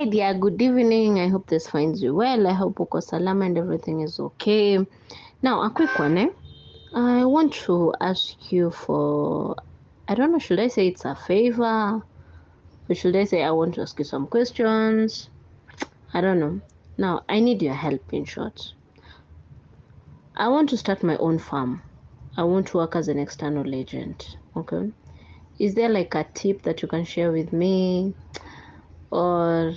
Hi dear, good evening. I hope this finds you well. I hope uko salama and everything is okay. Now, a quick one, eh? I want to ask you for, I don't know, should I say it's a favor? Or should I say I want to ask you some questions? I don't know. Now, I need your help in short. I want to start my own farm. I want to work as an external agent. Okay. Is there like a tip that you can share with me? Or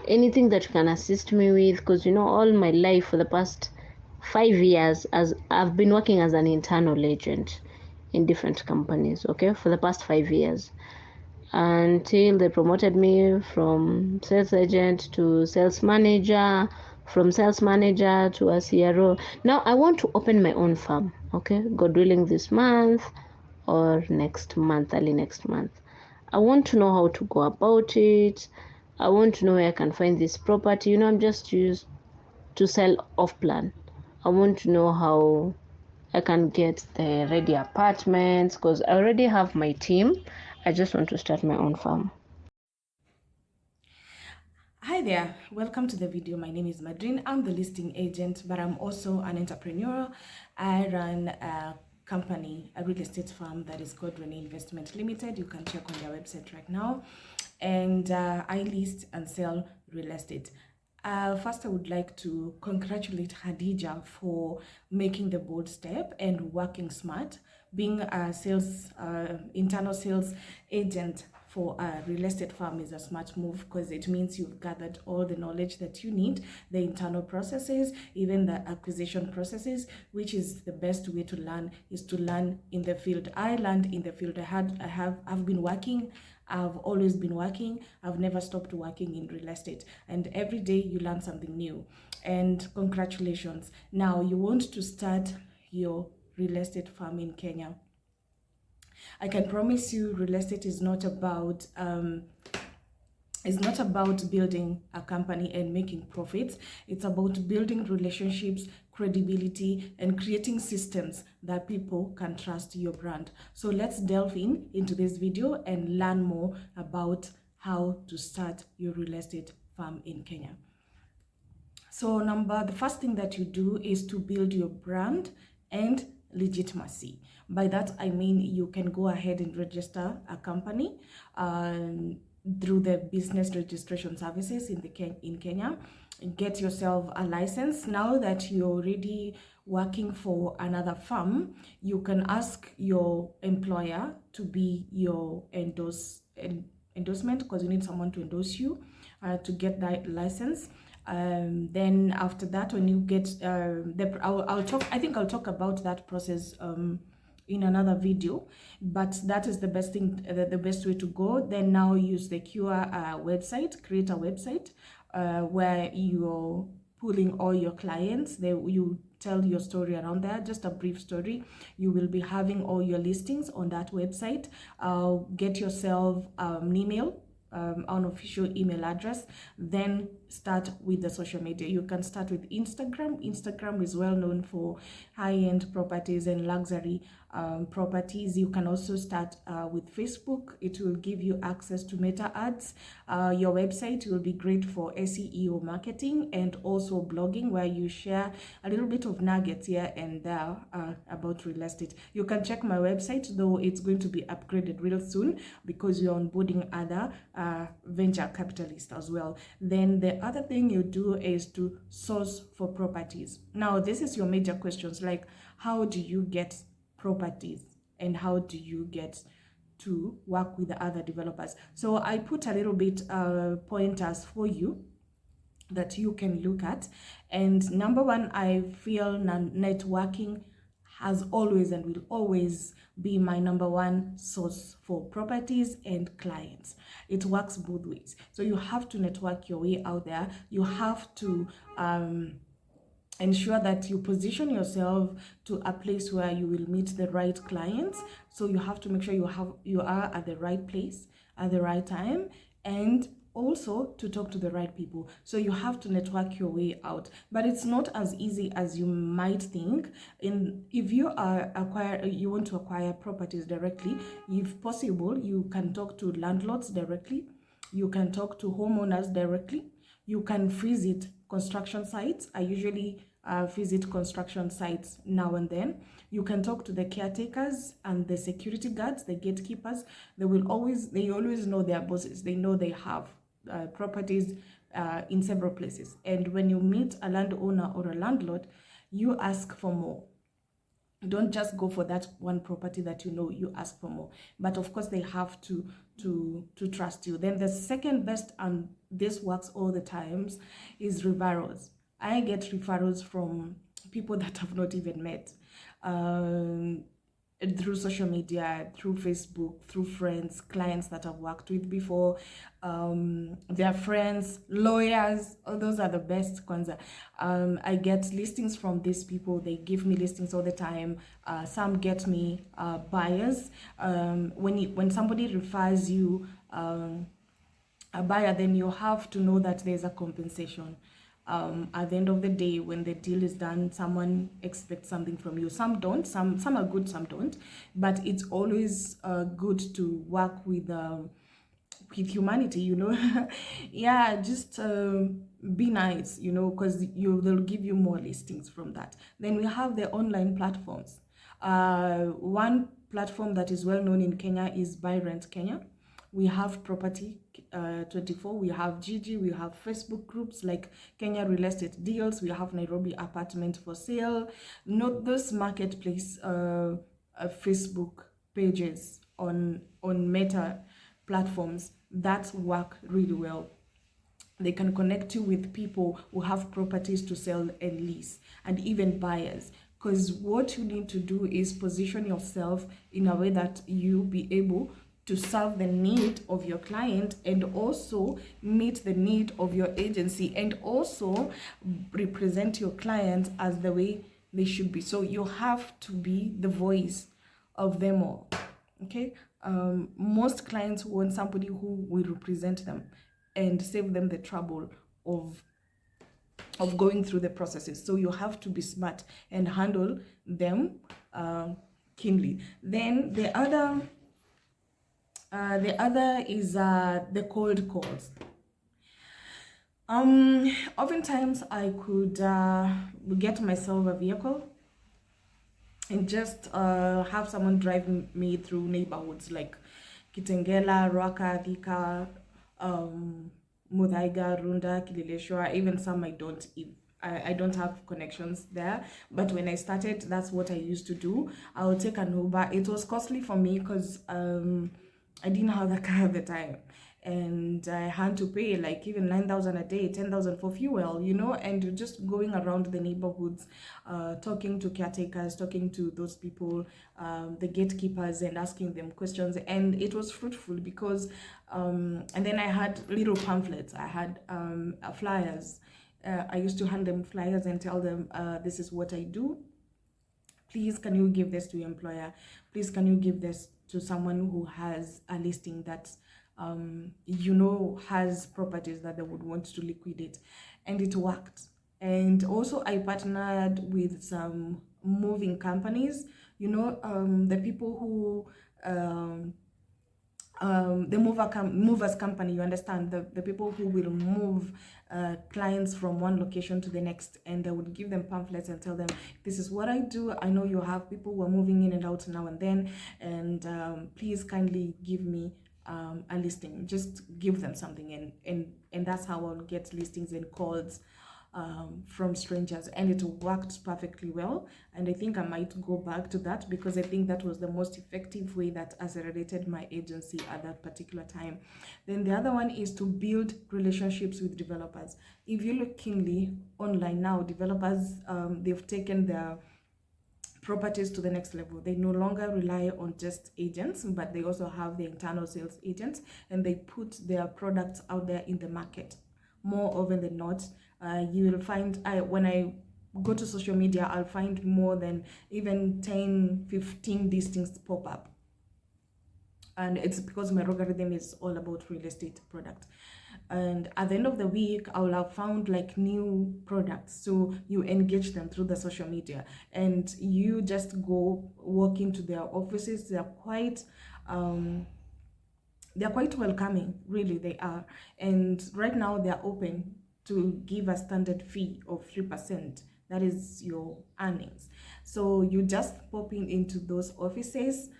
anything that you can assist me with, because all my life for the past 5 years as I've been working as an internal agent in different companies, okay, for the past 5 years, until they promoted me from sales agent to sales manager, from sales manager to a CRO. Now I want to open my own farm, okay, God willing, this month or next month, early next month. I want to know how to go about it. I want to know where I can find this property. I'm just used to sell off plan. I want to know how I can get the ready apartments because I already have my team. I just want to start my own farm. Hi there, welcome to the video. My name is Madrine. I'm the listing agent, but I'm also an entrepreneur. I run a company, a real estate firm that is called Renee Investment Limited. You can check on their website right now. And I list and sell real estate. First, I would like to congratulate Khadija for making the bold step and working smart, being a internal sales agent for a real estate firm is a smart move because it means you've gathered all the knowledge that you need, the internal processes, even the acquisition processes, which is the best way to learn is to learn in the field. I learned in the field. I've been working. I've always been working. I've never stopped working in real estate. And every day you learn something new. And congratulations. Now you want to start your real estate farm in Kenya. I can promise you real estate is not about building a company and making profits. It's about building relationships, credibility, and creating systems that people can trust your brand. So let's delve into this video and learn more about how to start your real estate farm in Kenya. So the first thing that you do is to build your brand and legitimacy. By that, I mean you can go ahead and register a company through the business registration services in Kenya. Get yourself a license. Now that you're already working for another firm, you can ask your employer to be your endorsement because you need someone to endorse you to get that license. Then after that, when you get I'll talk about that process in another video, but that is the best thing, the best way to go. Then now use the QR website, create a website where you're pulling all your clients. You tell your story around there, just a brief story. You will be having all your listings on that website. Get yourself an email, an official email address. Then start with the social media. You can start with Instagram. Instagram is well known for high-end properties and luxury properties. You can also start with Facebook. It will give you access to meta ads. Your website will be great for SEO marketing and also blogging, where you share a little bit of nuggets here and there about real estate. You can check my website, though it's going to be upgraded real soon because you're onboarding other venture capitalists as well. Then the other thing you do is to source for properties. Now, this is your major questions, like how do you get properties and how do you get to work with the other developers? So I put a little bit pointers for you that you can look at. And number one, I feel networking has always and will always be my number one source for properties and clients. It works both ways. So you have to network your way out there. You have to ensure that you position yourself to a place where you will meet the right clients. So you have to make sure you are at the right place at the right time, and also to talk to the right people. So you have to network your way out, but it's not as easy as you might think. If you want to acquire properties directly, if possible, you can talk to landlords directly. You can talk to homeowners directly. You can visit construction sites. I usually visit construction sites now and then. You can talk to the caretakers and the security guards, the gatekeepers. They always know their bosses. They know they have properties in several places. And when you meet a landowner or a landlord, you ask for more. Don't just go for that one property that you know. You ask for more, but of course they have to trust you. Then the second best, and this works all the times, is referrals. I get referrals from people that I've not even met, um, through social media, through Facebook, through friends, clients that I've worked with before, their friends, lawyers. Oh, those are the best Kwanzaa. I get listings from these people. They give me listings all the time. Some get me buyers. When somebody refers you a buyer, then you have to know that there's a compensation. At the end of the day, when the deal is done, someone expects something from you. Some don't. Some are good, some don't. But it's always good to work with humanity, you know. Yeah, just be nice, you know, because they'll give you more listings from that. Then we have the online platforms. One platform that is well known in Kenya is Buy Rent Kenya. We have Property 24, we have Gigi, we have Facebook groups like Kenya Real Estate Deals, we have Nairobi Apartment for Sale. Not those marketplace Facebook pages on Meta platforms that work really well. They can connect you with people who have properties to sell and lease, and even buyers. Because what you need to do is position yourself in a way that you be able to serve the need of your client, and also meet the need of your agency, and also represent your clients as the way they should be. So you have to be the voice of them all. Okay. Most clients want somebody who will represent them and save them the trouble of going through the processes. So you have to be smart and handle them keenly. Then the other is the cold calls. Oftentimes I could get myself a vehicle and just have someone drive me through neighborhoods like Kitengela, Rwaka, Thika, Muthaiga, Runda, Kileleshwa. Even some I don't have connections there, but when I started, that's what I used to do. I would take an Uber. It was costly for me because I didn't have the car at the time, and I had to pay like even 9,000 a day, 10,000 for fuel, you know, and just going around the neighborhoods, talking to caretakers, talking to those people, the gatekeepers, and asking them questions. And it was fruitful because, and then I had little pamphlets, I had flyers. I used to hand them flyers and tell them, this is what I do. Please, can you give this to your employer? Please, can you give this to someone who has a listing that has properties that they would want to liquidate? And it worked. And also I partnered with some moving companies, the people who the movers company, you understand, the people who will move clients from one location to the next, and I would give them pamphlets and tell them, this is what I do. I know you have people who are moving in and out now and then, and please kindly give me a listing. Just give them something, and that's how I'll get listings and calls from strangers, and it worked perfectly well. And I think I might go back to that because I think that was the most effective way that accelerated my agency at that particular time. Then the other one is to build relationships with developers. If you look keenly online now, developers, they've taken their properties to the next level. They no longer rely on just agents, but they also have the internal sales agents, and they put their products out there in the market. More often than not, you will find, when I go to social media, I'll find more than even 10-15 listings pop up, and it's because my algorithm is all about real estate product. And at the end of the week, I will have found like new products. So you engage them through the social media, and you just go walk into their offices. They're quite they're quite welcoming, really they are. And right now they're open to give a standard fee of 3%. That is your earnings. So you just pop in into those offices,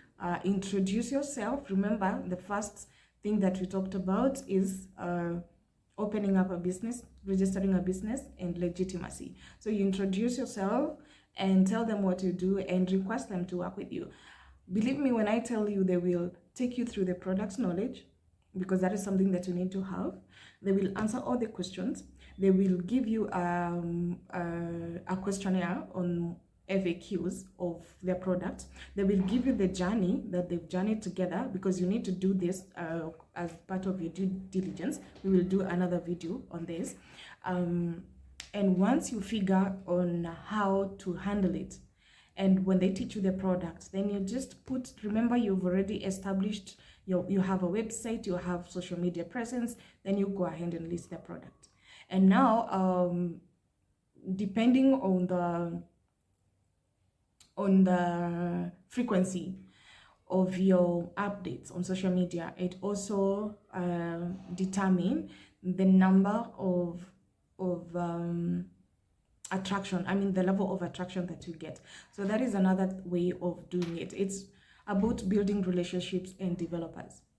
introduce yourself. Remember, the first thing that we talked about is opening up a business, registering a business, and legitimacy. So you introduce yourself and tell them what you do and request them to work with you. Believe me when I tell you, they will take you through the product knowledge, because that is something that you need to have. They will answer all the questions. They will give you a questionnaire on FAQs of their product. They will give you the journey that they've journeyed together, because you need to do this as part of your due diligence. We will do another video on this. And once you figure on how to handle it, and when they teach you the product, then you just put, remember you've already established, you have a website, you have social media presence, then you go ahead and list the product. And now, depending on the frequency of your updates on social media, it also determine the number of attraction, the level of attraction that you get. So that is another way of doing it. It's about building relationships and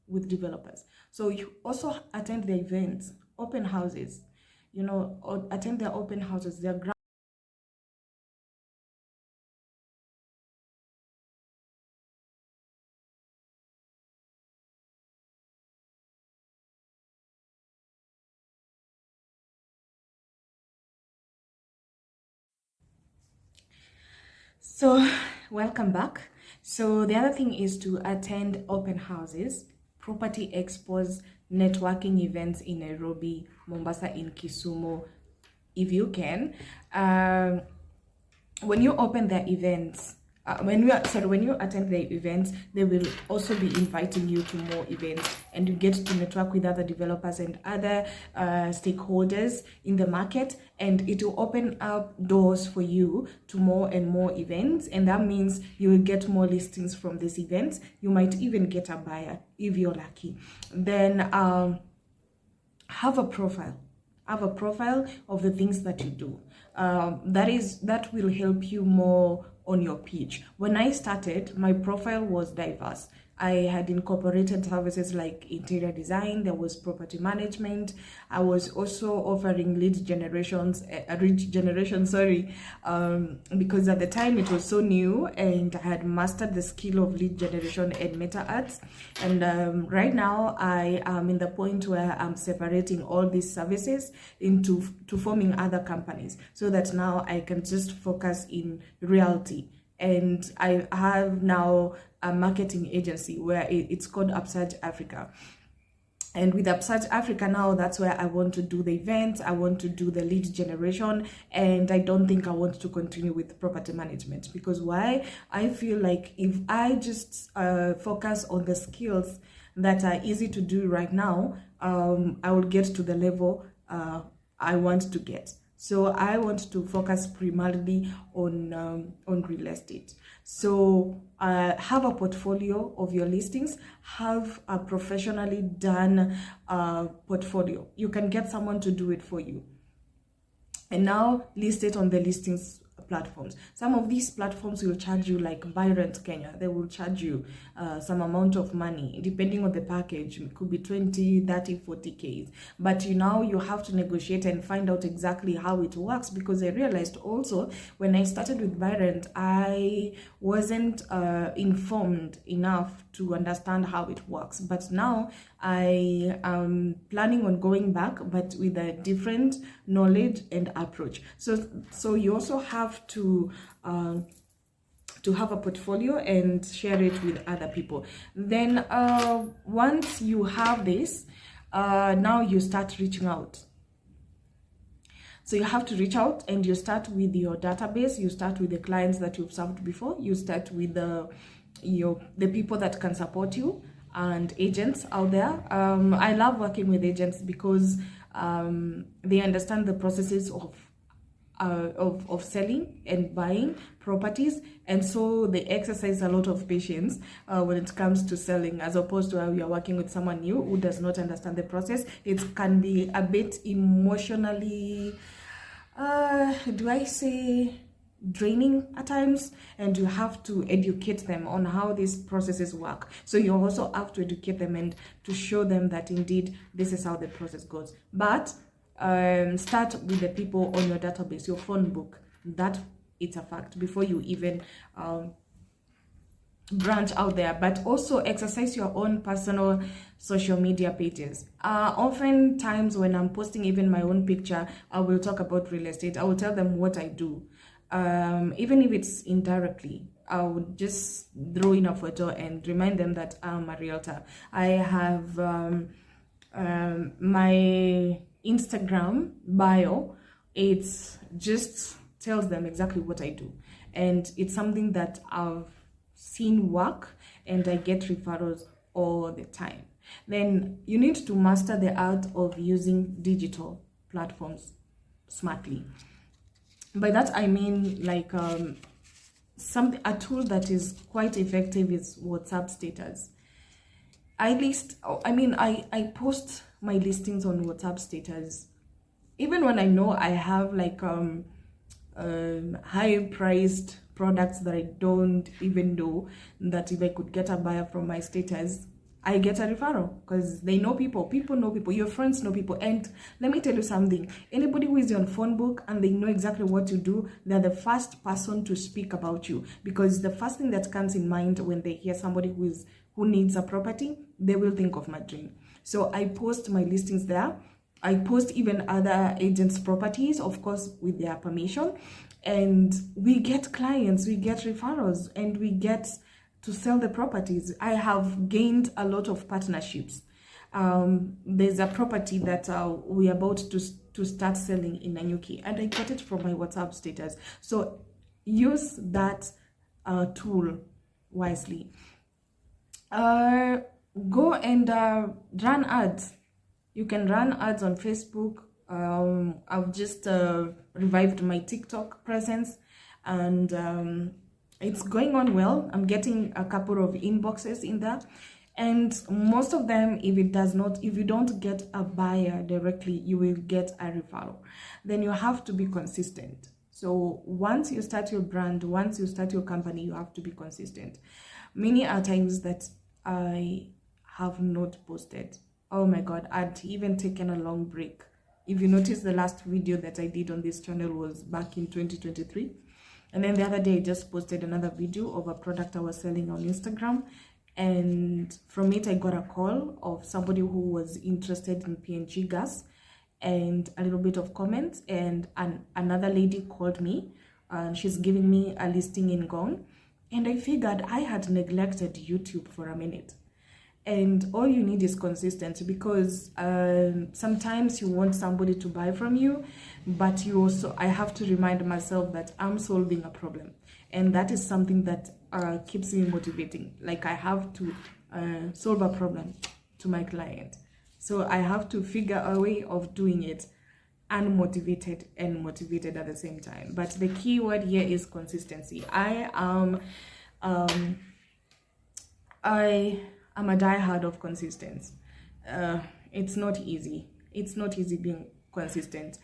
with developers. So you also attend the events, open houses, or attend their open houses, their So welcome back. So the other thing is to attend open houses, property expos, networking events in Nairobi, Mombasa, in Kisumu, if you can. When you open the events, when you attend the events, they will also be inviting you to more events, and you get to network with other developers and other stakeholders in the market, and it will open up doors for you to more and more events. And that means you will get more listings from these events. You might even get a buyer if you're lucky. Then have a profile of the things that you do. That will help you more on your pitch. When I started, my profile was diverse. I had incorporated services like interior design, there was property management. I was also offering lead generation, because at the time it was so new, and I had mastered the skill of lead generation and meta ads. And right now I am in the point where I'm separating all these services into forming other companies, so that now I can just focus in reality. And I have now a marketing agency where it's called Upsurge Africa. And with Upsurge Africa now, that's where I want to do the events, I want to do the lead generation, and I don't think I want to continue with property management. Because why? I feel like if I just focus on the skills that are easy to do right now, I will get to the level I want to get. So I want to focus primarily on real estate. So have a portfolio of your listings, have a professionally done portfolio. You can get someone to do it for you. And now list it on the listings platforms. Some of these platforms will charge you, like Buy Rent Kenya, they will charge you some amount of money depending on the package. It could be 20, 30, 40K. But you have to negotiate and find out exactly how it works, because I realized also when I started with Buy Rent, I wasn't informed enough to understand how it works. But now I am planning on going back, but with a different knowledge and approach. So you also have to have a portfolio and share it with other people. Then once you have this, now you start reaching out. So you have to reach out, and you start with your database. You start with the clients that you've served before. You start with the people that can support you, and agents out there. I love working with agents because they understand the processes of of selling and buying properties, and so they exercise a lot of patience when it comes to selling, as opposed to how you're working with someone new who does not understand the process. It can be a bit emotionally, do I say, draining at times, and you have to educate them on how these processes work. So you also have to educate them and to show them that indeed this is how the process goes. But start with the people on your database, your phone book. That it's a fact before you even branch out there. But also exercise your own personal social media pages. Oftentimes when I'm posting even my own picture, I will talk about real estate. I will tell them what I do, even if it's indirectly. I would just throw in a photo and remind them that I'm a realtor. I have my Instagram bio. It's just tells them exactly what I do, and it's something that I've seen work, and I get referrals all the time. Then you need to master the art of using digital platforms smartly. By that I mean, like, a tool that is quite effective is WhatsApp status. I post my listings on WhatsApp status even when I know I have like high priced products that I don't even know that if I could get a buyer from my status, I get a referral, because they know people know people, your friends know people. And let me tell you something, anybody who is on phone book and they know exactly what you do, they're the first person to speak about you, because the first thing that comes in mind when they hear somebody who needs a property, they will think of Madrid. So I post my listings there. I post even other agents' properties, of course, with their permission. And we get clients, we get referrals, and we get to sell the properties. I have gained a lot of partnerships. There's a property that we're about to start selling in Nanyuki, and I got it from my WhatsApp status. So use that tool wisely. Go and run ads. You can run ads on Facebook. I've just revived my TikTok presence, and it's going on well. I'm getting a couple of inboxes in there, and most of them, if you don't get a buyer directly, you will get a referral. Then you have to be consistent. So once you start your brand, once you start your company, you have to be consistent. Many are times that I have not posted. Oh my god, I'd even taken a long break. If you notice, the last video that I did on this channel was back in 2023. And then the other day I just posted another video of a product I was selling on Instagram, and from it I got a call of somebody who was interested in PNG gas and a little bit of comments, and another lady called me and she's giving me a listing in Gong, and I figured I had neglected YouTube for a minute. And all you need is consistency, because sometimes you want somebody to buy from you, but I have to remind myself that I'm solving a problem, and that is something that keeps me motivating. Like, I have to solve a problem to my client, so I have to figure a way of doing it unmotivated and motivated at the same time. But the key word here is consistency. I am a diehard of consistency. It's not easy. It's not easy being consistent.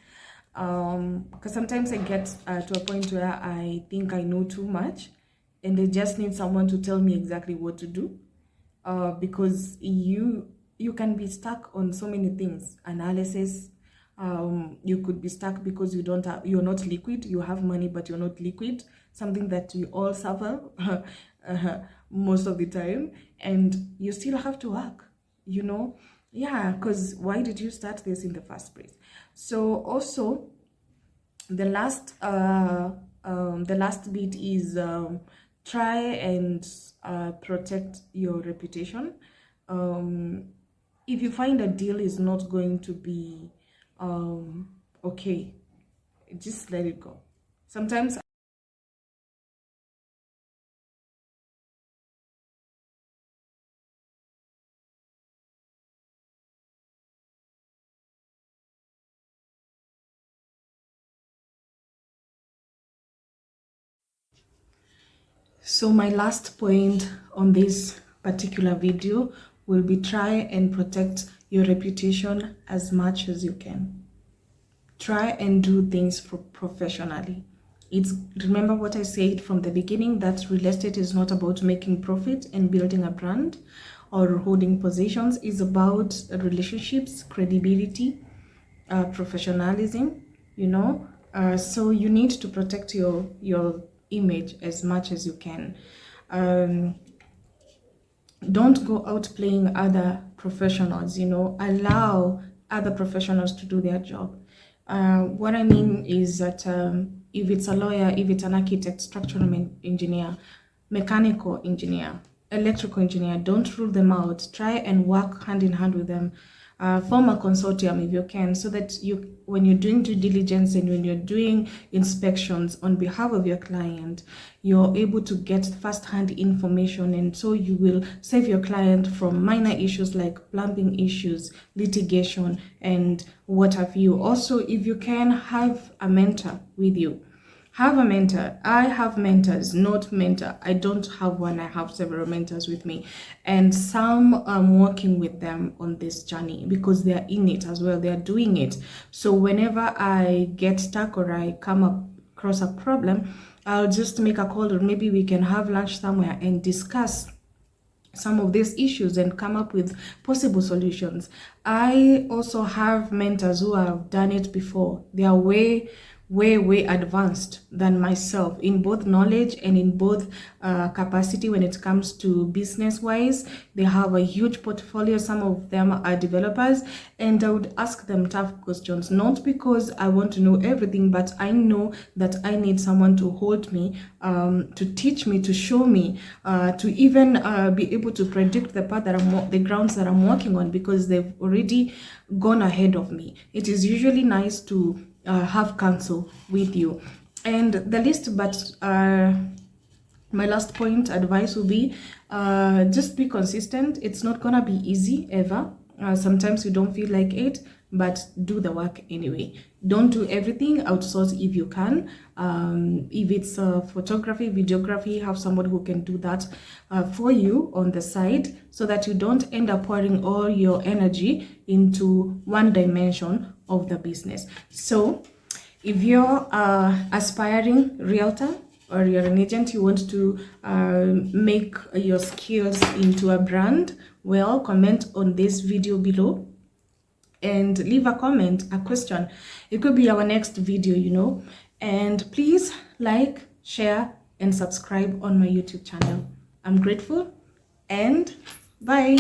Because sometimes I get to a point where I think I know too much, and I just need someone to tell me exactly what to do. Because you can be stuck on so many things. Analysis. You could be stuck because you're not liquid. You have money, but you're not liquid. Something that we all suffer most of the time, and you still have to work, because why did you start this in the first place? So also the last bit is try and protect your reputation. If you find a deal is not going to be okay, just let it go. Sometimes So my last point on this particular video will be try and protect your reputation as much as you can. Try and do things professionally. Remember what I said from the beginning, that real estate is not about making profit and building a brand or holding positions. It's about relationships, credibility, professionalism, so you need to protect your image as much as you can. Don't go out playing other professionals, allow other professionals to do their job. What I mean is that if it's a lawyer, if it's an architect, structural engineer, mechanical engineer, electrical engineer, don't rule them out. Try and work hand in hand with them. Form a consortium if you can, so that when you're doing due diligence and when you're doing inspections on behalf of your client, you're able to get first-hand information, and so you will save your client from minor issues like plumbing issues, litigation, and what have you. Also, if you can, have a mentor with you. Have a mentor. I have mentors, not mentor. I don't have one. I have several mentors with me, and some I'm working with them on this journey because they are in it as well. They are doing it. So whenever I get stuck or I come across a problem, I'll just make a call, or maybe we can have lunch somewhere and discuss some of these issues and come up with possible solutions. I also have mentors who have done it before. They are way advanced than myself in both knowledge and in both capacity when it comes to business wise. They have a huge portfolio. Some of them are developers, and I would ask them tough questions, not because I want to know everything, but I know that I need someone to hold me, to teach me, to show me, to even be able to predict the path that the grounds that I'm working on, because they've already gone ahead of me. It is usually nice to have counsel with you. And the least but my last point advice will be just be consistent. It's not gonna be easy ever. Sometimes you don't feel like it, but do the work anyway. Don't do everything. Outsource if you can. If it's photography, videography, have somebody who can do that for you on the side, so that you don't end up pouring all your energy into one dimension of the business. So if you're aspiring realtor, or you're an agent, you want to make your skills into a brand, well, comment on this video below and leave a comment, a question. It could be our next video, and please like, share, and subscribe on my YouTube channel. I'm grateful, and bye.